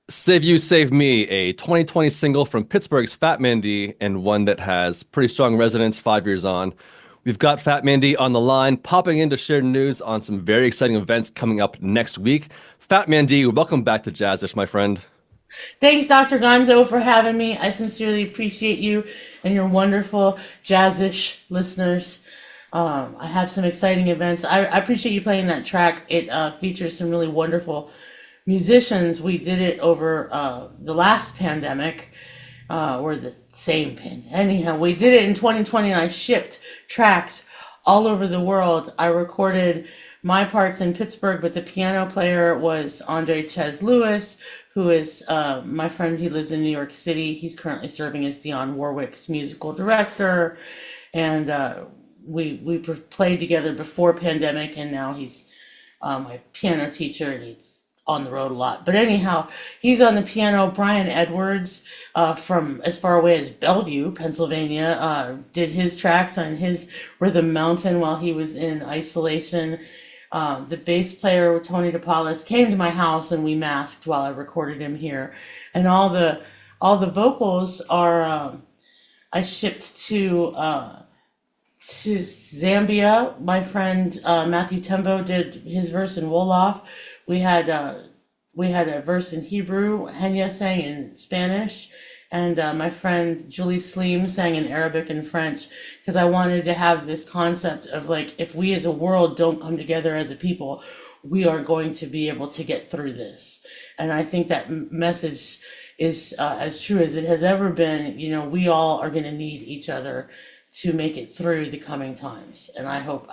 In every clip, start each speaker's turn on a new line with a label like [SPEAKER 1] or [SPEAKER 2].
[SPEAKER 1] Save You, Save Me, a 2020 single from Pittsburgh's Phat Man Dee, and one that has pretty strong resonance 5 years on. We've got Phat Man Dee on the line, popping in to share news on some very exciting events coming up next week. Phat Man Dee, welcome back to Jazzish, my friend.
[SPEAKER 2] Thanks, Dr. Gonzo, for having me. I sincerely appreciate you and your wonderful Jazzish listeners. I have some exciting events. I appreciate you playing that track. It features some really wonderful musicians. We did it over the last pandemic, or the same pandemic. Anyhow, we did it in 2020, and I shipped tracks all over the world. I recorded my parts in Pittsburgh, but the piano player was Andre Ches Lewis, who is my friend. He lives in New York City. He's currently serving as Dionne Warwick's musical director, and we played together before pandemic, and now he's my piano teacher, and he's on the road a lot. But anyhow, he's on the piano. Brian Edwards, from as far away as Bellevue, Pennsylvania, did his tracks on his Rhythm Mountain while he was in isolation. The bass player, Tony DePaulis, came to my house and we masked while I recorded him here. And all the vocals are I shipped to Zambia. My friend Matthew Tembo did his verse in Wolof. We had we had a verse in Hebrew. Henya sang in Spanish, and my friend Julie Sleem sang in Arabic and French. Because I wanted to have this concept of, like, if we as a world don't come together as a people, we are going to be able to get through this. And I think that message is as true as it has ever been. You know, we all are going to need each other to make it through the coming times. And I hope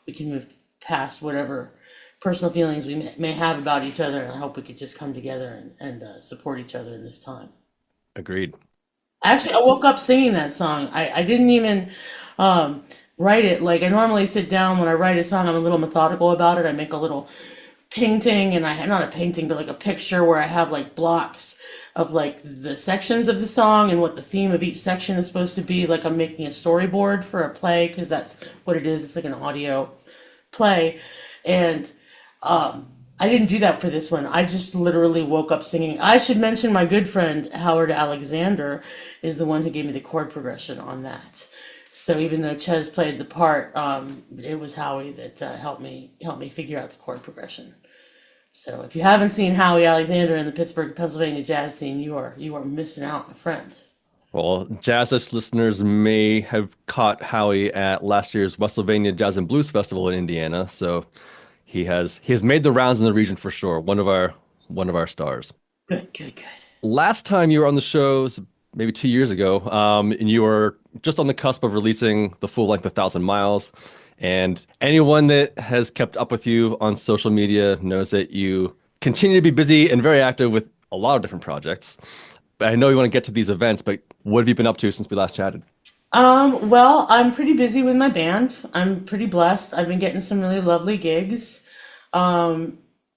[SPEAKER 2] we can move past whatever personal feelings we may have about each other. And I hope we could just come together and support each other in this time.
[SPEAKER 1] Agreed.
[SPEAKER 2] Actually, I woke up singing that song. I didn't even write it. Like, I normally sit down when I write a song, I'm a little methodical about it. I make a little painting, and not a painting, but like a picture where I have like blocks of like the sections of the song and what the theme of each section is supposed to be. Like, I'm making a storyboard for a play, because that's what it is. It's like an audio play. And I didn't do that for this one. I just literally woke up singing. I should mention my good friend Howard Alexander is the one who gave me the chord progression on that. So even though Ches played the part, it was Howie that helped me figure out the chord progression. So if you haven't seen Howie Alexander in the Pittsburgh, Pennsylvania jazz scene, you are missing out, my friend.
[SPEAKER 1] Well, Jazzish listeners may have caught Howie at last year's Westsylvania Jazz and Blues Festival in Indiana, so he has made the rounds in the region for sure. One of our stars.
[SPEAKER 2] Good, good, good.
[SPEAKER 1] Last time you were on the show, was maybe 2 years ago, and you were just on the cusp of releasing the full length of 1,000 Miles. And anyone that has kept up with you on social media knows that you continue to be busy and very active with a lot of different projects. But I know you want to get to these events, but what have you been up to since we last chatted?
[SPEAKER 2] Well, I'm pretty busy with my band. I'm pretty blessed. I've been getting some really lovely gigs. I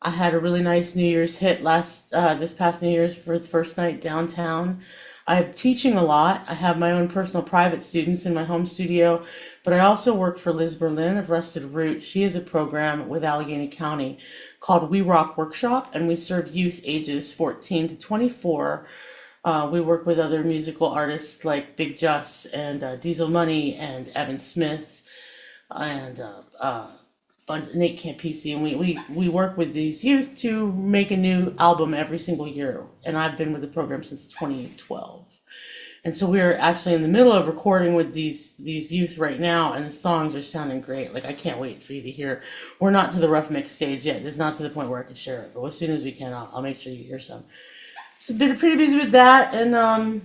[SPEAKER 2] had a really nice New Year's hit this past New Year's for the first night downtown. I'm teaching a lot. I have my own personal private students in my home studio, but I also work for Liz Berlin of Rusted Root. She has a program with Allegheny County called We Rock Workshop, and we serve youth ages 14 to 24. We work with other musical artists like Big Juss and Diesel Money and Evan Smith and Nate Campisi, and we work with these youth to make a new album every single year. And I've been with the program since 2012. And so we're actually in the middle of recording with these youth right now, and the songs are sounding great. Like, I can't wait for you to hear. We're not to the rough mix stage yet. It's not to the point where I can share it, but as soon as we can, I'll make sure you hear some. So been pretty busy with that, and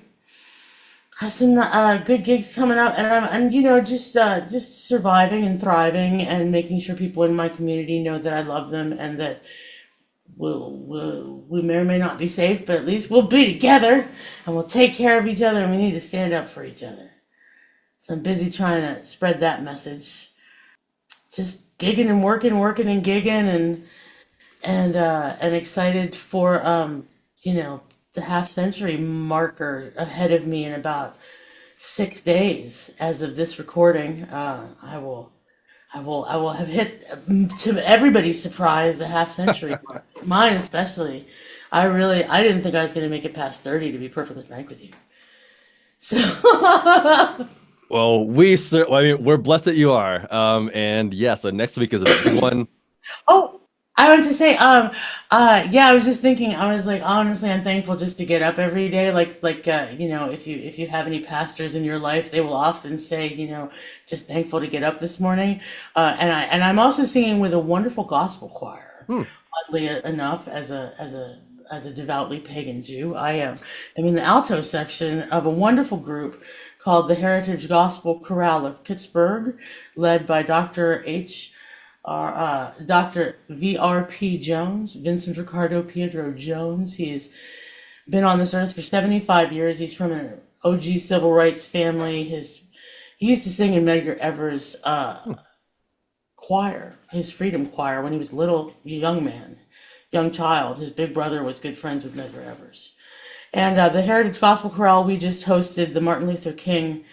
[SPEAKER 2] have some good gigs coming up, and just surviving and thriving and making sure people in my community know that I love them, and that we may or may not be safe, but at least we'll be together and we'll take care of each other, and we need to stand up for each other. So I'm busy trying to spread that message. Just gigging and working and gigging, and excited for the half century marker ahead of me in about 6 days. As of this recording, I will have hit, to everybody's surprise, the half century mark. Mine especially. I didn't think I was going to make it past 30, to be perfectly frank with you. So,
[SPEAKER 1] Well, I mean, we're blessed that you are. And yeah, so next week is a big one.
[SPEAKER 2] oh, I wanted to say, yeah, I was just thinking, I was like, honestly, I'm thankful just to get up every day. If you have any pastors in your life, they will often say, just thankful to get up this morning. And I'm also singing with a wonderful gospel choir.
[SPEAKER 1] Hmm.
[SPEAKER 2] Oddly enough, as a devoutly pagan Jew, am in the alto section of a wonderful group called the Heritage Gospel Chorale of Pittsburgh, led by Dr. V.R.P. Jones, Vincent Ricardo Pietro Jones. He's been on this earth for 75 years. He's from an OG civil rights family. He used to sing in Medgar Evers' choir, his freedom choir, when he was young child. His big brother was good friends with Medgar Evers. And the Heritage Gospel Chorale, we just hosted the Martin Luther King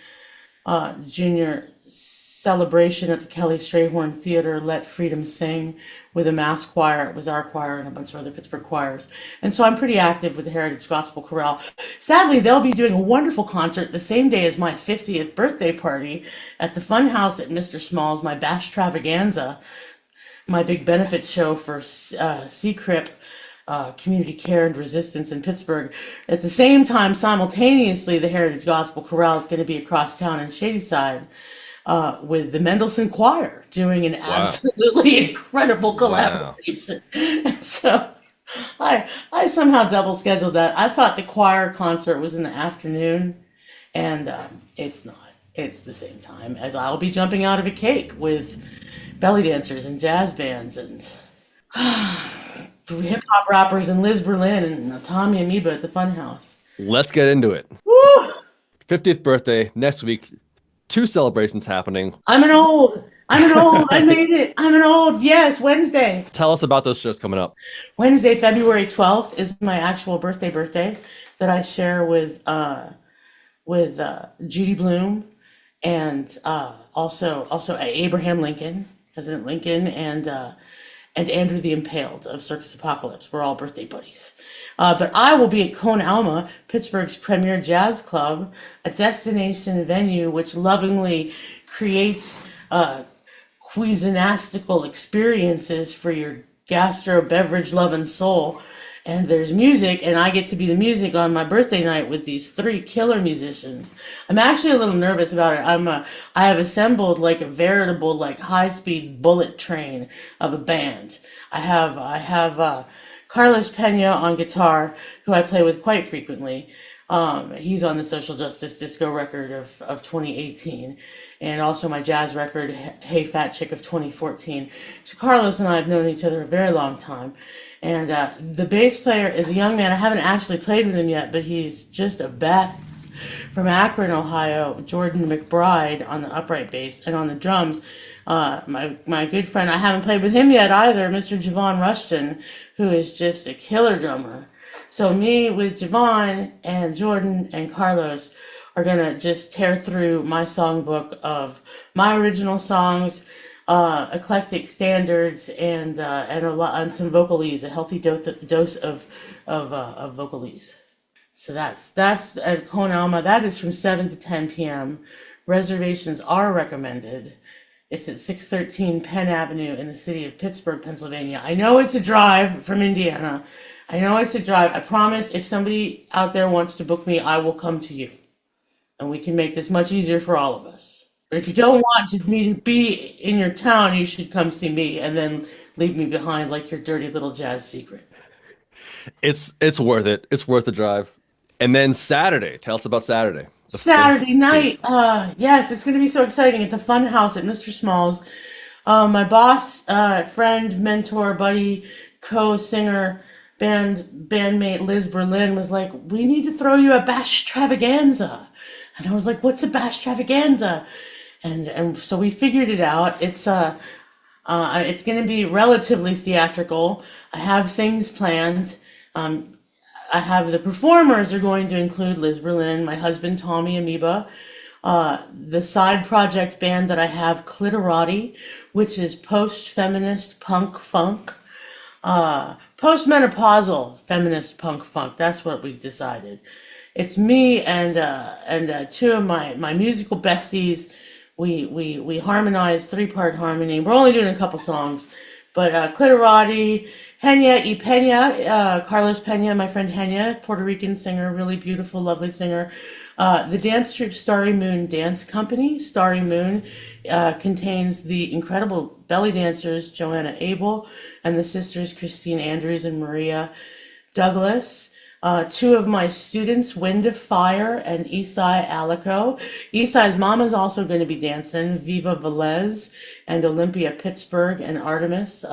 [SPEAKER 2] Jr. celebration at the Kelly Strayhorn Theater, Let Freedom Sing, with a mass choir. It was our choir and a bunch of other Pittsburgh choirs. And so I'm pretty active with the Heritage Gospel Chorale. Sadly, they'll be doing a wonderful concert the same day as my 50th birthday party at the Fun House at Mr. Small's, my Bash Travaganza, my big benefit show for CCRIP, Community Care and Resistance in Pittsburgh. At the same time, simultaneously, the Heritage Gospel Chorale is going to be across town in Shadyside with the Mendelssohn Choir doing an
[SPEAKER 1] Wow.
[SPEAKER 2] absolutely incredible
[SPEAKER 1] Wow.
[SPEAKER 2] collaboration. So I somehow double scheduled that. I thought the choir concert was in the afternoon, and it's not. It's the same time as I'll be jumping out of a cake with belly dancers and jazz bands and hip hop rappers and Liz Berlin and Tommy Amoeba at the Funhouse.
[SPEAKER 1] Let's get into it.
[SPEAKER 2] Woo!
[SPEAKER 1] 50th birthday next week. Two celebrations happening.
[SPEAKER 2] I'm an old. I'm an old. I made it. I'm an old. Yes, Wednesday.
[SPEAKER 1] Tell us about those shows coming up.
[SPEAKER 2] Wednesday, February 12th is my actual birthday that I share with Judy Blume and also Abraham Lincoln, President Lincoln, and Andrew the Impaled of Circus Apocalypse. We're all birthday buddies. But I will be at Cone Alma, Pittsburgh's premier jazz club, a destination venue which lovingly creates cuisinastical experiences for your gastro beverage loving soul. And there's music, and I get to be the music on my birthday night with these three killer musicians. I'm actually a little nervous about it. I have assembled like a veritable like high-speed bullet train of a band. I have Carlos Pena on guitar, who I play with quite frequently. He's on the Social Justice Disco record of 2018, and also my jazz record, Hey Fat Chick, of 2014. So Carlos and I have known each other a very long time. And the bass player is a young man. I haven't actually played with him yet, but he's just a badass. From Akron, Ohio, Jordan McBride on the upright bass, and on the drums, my good friend, I haven't played with him yet either, Mr. Javon Rushton, who is just a killer drummer. So me with Javon and Jordan and Carlos are gonna just tear through my songbook of my original songs, eclectic standards, and some vocalese, a healthy dose of vocalese. So that's at Cone Alma. That is from 7 to 10 p.m. Reservations are recommended. It's at 613 Penn Avenue in the city of Pittsburgh, Pennsylvania. I know it's a drive from Indiana. I know it's a drive. I promise if somebody out there wants to book me, I will come to you. And we can make this much easier for all of us. But if you don't want me to be in your town, you should come see me and then leave me behind like your dirty little jazz secret.
[SPEAKER 1] It's worth it. It's worth the drive. And then Saturday. Tell us about Saturday. The
[SPEAKER 2] Saturday
[SPEAKER 1] 15th.
[SPEAKER 2] night. Yes, it's going to be so exciting at the Fun House at Mr. Small's. My boss, friend, mentor, buddy, co-singer, bandmate Liz Berlin was like, "We need to throw you a bash travaganza." And I was like, "What's a bash travaganza?" And so we figured it out. It's going to be relatively theatrical. I have things planned. I have the performers are going to include Liz Berlin, my husband Tommy Amoeba, the side project band that I have, Clitorati, which is post-feminist punk funk, postmenopausal feminist punk funk. That's what we decided. It's me and two of my musical besties. We harmonized three-part harmony. We're only doing a couple songs, but Clitorati, Henya y Pena, Carlos Pena, my friend Henya, Puerto Rican singer, really beautiful, lovely singer. The dance troupe Starry Moon Dance Company. Starry Moon contains the incredible belly dancers Joanna Abel and the sisters Christine Andrews and Maria Douglas. Two of my students, Wind of Fire and Isai Alico. Isai's mom is also going to be dancing, Viva Velez and Olympia Pittsburgh and Artemis.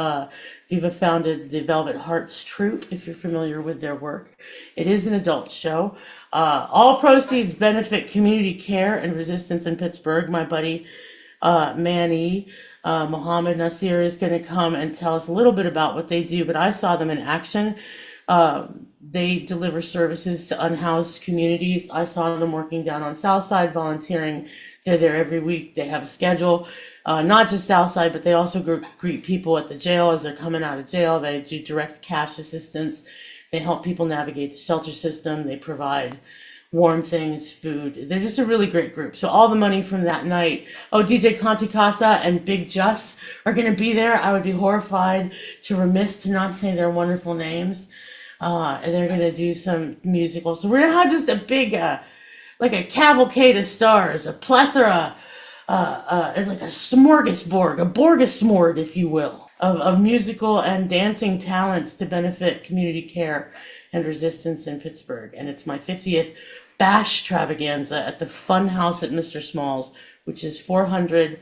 [SPEAKER 2] Viva founded the Velvet Hearts troupe, if you're familiar with their work. It is an adult show. All proceeds benefit community care and resistance in Pittsburgh. My buddy Manny Mohammed Nasir is going to come and tell us a little bit about what they do, but I saw them in action. They deliver services to unhoused communities. I saw them working down on Southside, volunteering. They're there every week. They have a schedule, not just Southside, but they also greet people at the jail as they're coming out of jail. They do direct cash assistance. They help people navigate the shelter system. They provide warm things, food. They're just a really great group. So all the money from that night, DJ Conti Casa and Big Just are going to be there. I would be horrified to remiss to not say their wonderful names. And they're going to do some musicals. So we're going to have just a big, like a cavalcade of stars, a plethora, it's like a smorgasbord, a borgasmord, if you will, of musical and dancing talents to benefit community care and resistance in Pittsburgh. And it's my 50th Bash Travaganza at the Fun House at Mr. Small's, which is 400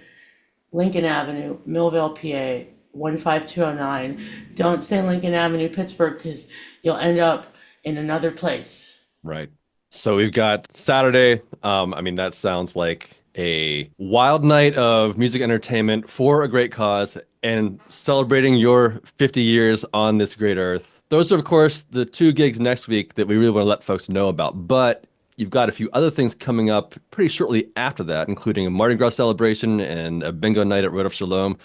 [SPEAKER 2] Lincoln Avenue, Millville, PA, 15209. Don't say Lincoln Avenue, Pittsburgh, because you'll end up in another place.
[SPEAKER 1] Right. So we've got Saturday. I mean, that sounds like a wild night of music entertainment for a great cause and celebrating your 50 years on this great earth. Those are, of course, the two gigs next week that we really want to let folks know about. But you've got a few other things coming up pretty shortly after that, including a Mardi Gras celebration and a bingo night at Road of Shalom,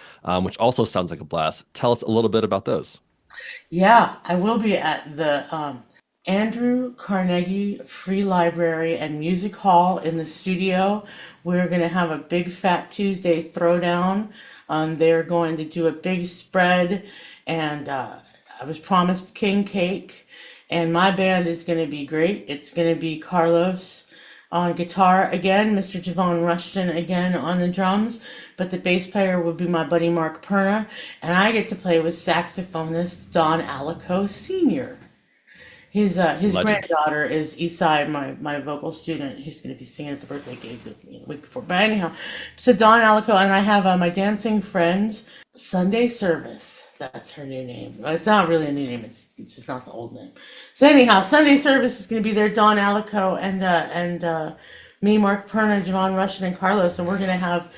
[SPEAKER 1] which also sounds like a blast. Tell us a little bit about those.
[SPEAKER 2] Yeah, I will be at the Andrew Carnegie Free Library and Music Hall in the studio. We're going to have a big Fat Tuesday throwdown. They're going to do a big spread, and I was promised king cake. And my band is going to be great. It's going to be Carlos on guitar again, Mr. Javon Rushton again on the drums, but the bass player will be my buddy Mark Perna, and I get to play with saxophonist Don Alico Sr. His
[SPEAKER 1] Legend.
[SPEAKER 2] granddaughter is Isai, my vocal student, who's going to be singing at the birthday gig the week before. But anyhow, so Don Alico, and I have my dancing friend, Sunday Service. That's her new name. Well, it's not really a new name. It's just not the old name. So anyhow, Sunday Service is going to be there. Don Alico and me, Mark Perna, Javon Rushton, and Carlos, and we're going to have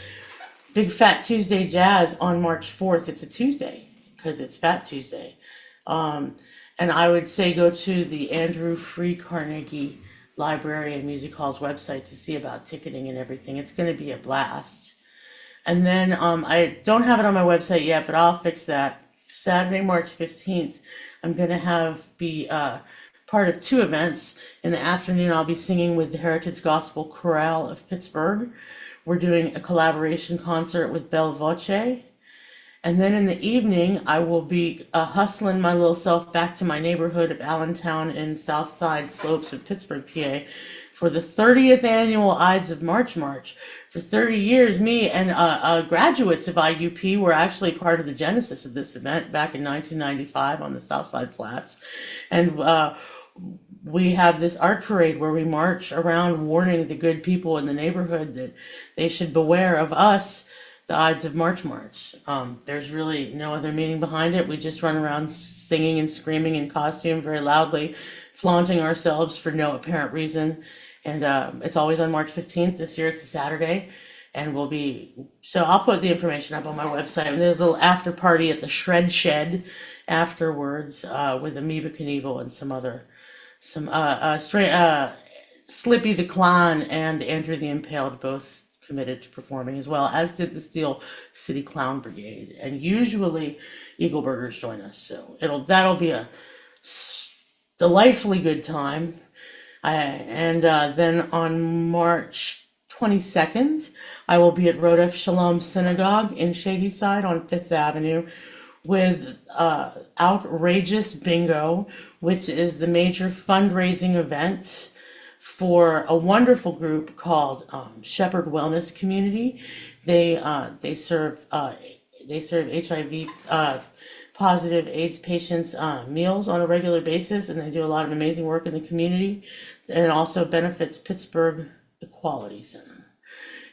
[SPEAKER 2] Big Fat Tuesday Jazz on March 4th. It's a Tuesday because it's Fat Tuesday. And I would say go to the Andrew Free Carnegie Library and Music Hall's website to see about ticketing and everything. It's going to be a blast. And then I don't have it on my website yet, but I'll fix that. Saturday, March 15th, I'm going to be part of two events. In the afternoon, I'll be singing with the Heritage Gospel Chorale of Pittsburgh. We're doing a collaboration concert with Belle Voce. And then in the evening, I will be hustling my little self back to my neighborhood of Allentown in Southside Slopes of Pittsburgh, PA, for the 30th annual Ides of March March. For 30 years, me and graduates of IUP were actually part of the genesis of this event back in 1995 on the Southside Flats. And we have this art parade where we march around warning the good people in the neighborhood that they should beware of us, the Ides of March March. There's really no other meaning behind it. We just run around singing and screaming in costume very loudly, flaunting ourselves for no apparent reason. And it's always on March 15th. This year it's a Saturday. And so I'll put the information up on my website. And there's a little after party at the Shred Shed afterwards with Amoeba Knievel and Slippy the Clown and Andrew the Impaled both committed to performing as well, as did the Steel City Clown Brigade. And usually Eagle Burgers join us. So that'll be a delightfully good time. And then on March 22nd, I will be at Rodef Shalom Synagogue in Shadyside on Fifth Avenue with Outrageous Bingo, which is the major fundraising event for a wonderful group called Shepherd Wellness Community. They serve HIV positive AIDS patients meals on a regular basis, and they do a lot of amazing work in the community. And it also benefits Pittsburgh Equality Center.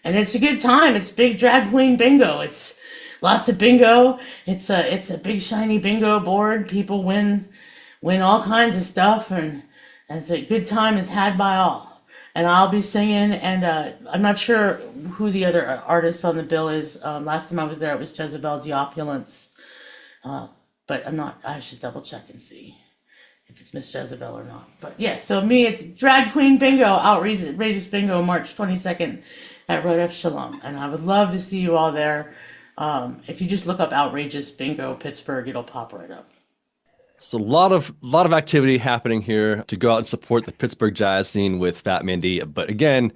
[SPEAKER 2] And it's a good time. It's big drag queen bingo. It's lots of bingo. It's a big shiny bingo board. People win all kinds of stuff, and it's a good time is had by all. And I'll be singing, and I'm not sure who the other artist on the bill is. Last time I was there, it was Jezebel the Opulence. But I'm not, I should double check and see if it's Miss Jezebel or not. But yeah, so me, it's Drag Queen Bingo, Outrageous Bingo, March 22nd at Rodef Shalom. And I would love to see you all there. If you just look up Outrageous Bingo Pittsburgh, it'll pop right up.
[SPEAKER 1] So a lot of activity happening here to go out and support the Pittsburgh jazz scene with Phat Man Dee. But again,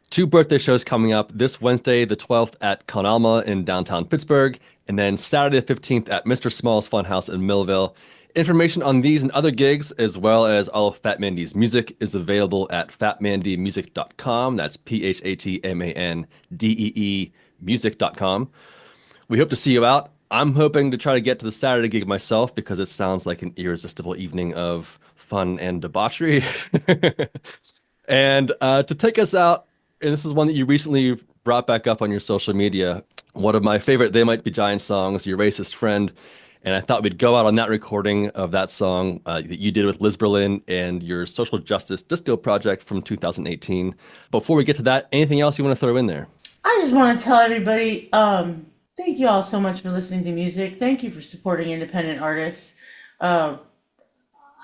[SPEAKER 1] two birthday shows coming up this Wednesday, the 12th at Con Alma in downtown Pittsburgh, and then Saturday the 15th at Mr. Small's Funhouse in Millville. Information on these and other gigs, as well as all of Phat Man Dee's music, is available at phatmandeemusic.com. That's PhatmanDee music.com. We hope to see you out. I'm hoping to try to get to the Saturday gig myself because it sounds like an irresistible evening of fun and debauchery. And to take us out, and this is one that you recently brought back up on your social media, one of my favorite They Might Be Giants songs, Your Racist Friend. And I thought we'd go out on that recording of that song that you did with Liz Berlin and your social justice disco project from 2018. Before we get to that, anything else you want to throw in there?
[SPEAKER 2] I just want to tell everybody, thank you all so much for listening to music. Thank you for supporting independent artists. Uh,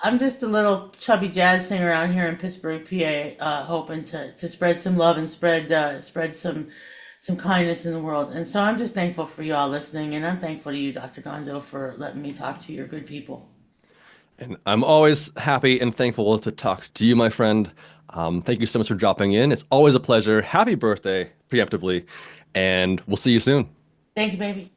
[SPEAKER 2] I'm just a little chubby jazz singer out here in Pittsburgh, PA, hoping to spread some love and spread some kindness in the world. And so I'm just thankful for you all listening, and I'm thankful to you, Dr. Gonzo, for letting me talk to your good people.
[SPEAKER 1] And I'm always happy and thankful to talk to you, my friend. Thank you so much for dropping in. It's always a pleasure. Happy birthday, preemptively, and we'll see you soon.
[SPEAKER 2] Thank you, baby.